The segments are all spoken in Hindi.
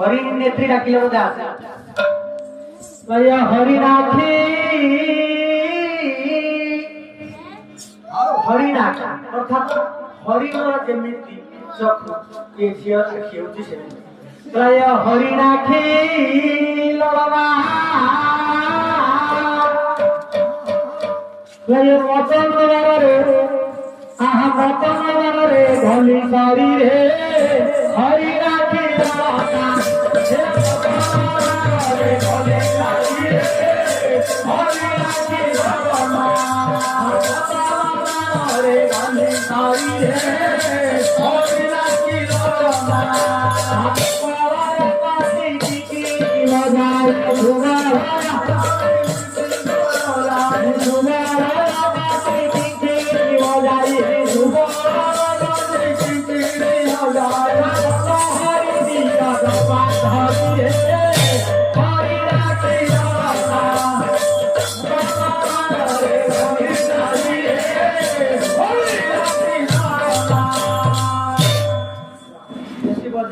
हरिण नेत्री डाकिले बोधा भैया हरिणाखी हरिणाख अर्थात हरिण जेमिति चक्षु ये झियर आखि होची से प्राय हरिणाखी ललना प्राय वचन रे आहा वचन रे भली सारी रे हरिणाखी ललना रे भली सारी रे हरिणाखी ललना रे भली सारी रे हरिणाखी ललना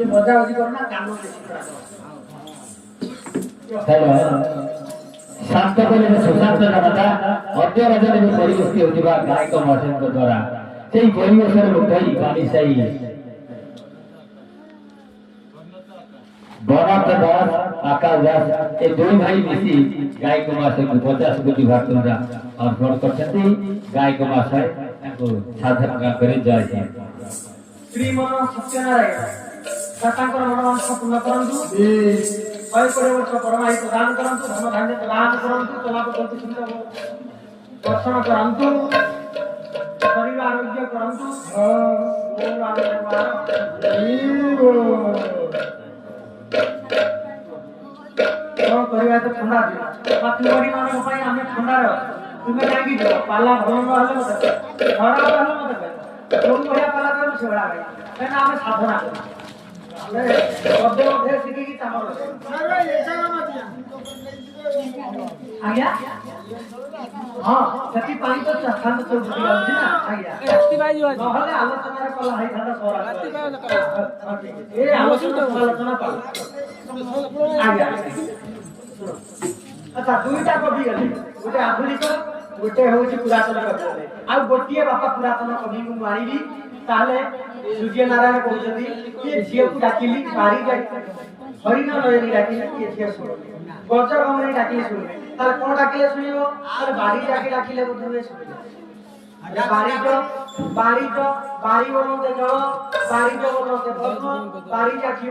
मजा होती करना कानों से हेलो शांत कले सुशांत जनता अद्य रजनी में परिवेशी होतिबा गायक महेश द्वारा सेही परिवेशर मुक्तई गानी सही बनत दास आकाश दास ए दुई भाई मिसी गायक महेश को 50 कोटी भारतरा अर्पण करछथि गायक महेश ताको साधन का करे जय जय श्रीमन सत्यनारायण सतांकर मनोवांछा पूर्ण करंतु कई कोड़े वर्ष परमायु प्रदान करंतु धन धान्य प्रदान करंतु तलाक गति सुंदर दर्शन करंतु शरीर आरोग्य करंतु ओम राम परिवार तो ठंडा दिला बाकी बड़ी माने पई हमें ठंडा रह तुमे जागी जो पाला भवन वाले मत खरा वाले मत तुम बढ़िया पाला कर सेवा भाई एना हमें साधना कर शब्द मध्य सिखी चामर आज्ञा हां सती पानी तो स्थान तो बुझी आउछि ना आज्ञा रात्रि बाई जो नहले आलोचना रे कला हाई खाना सोरा रात्रि बाई ए आलोचना पाल आज्ञा अच्छा दुईटा कवि गले गोटे आधुनिक गोटे होछि पुरातन कवि आ गोटिए बापा पुरातन कवि को मारिबी ताले सूर्य नारायण कहते ये झील को डाकिली बारी हरिण नयनी डाकिली ये झील सुन गज गमनी डाकिली सुन तार कोन डाकिले सुनिबो तार बारी डाकिले बुझुए सुनिबो बारी बोलते जल बारी बोलते भस्म बारी जाखी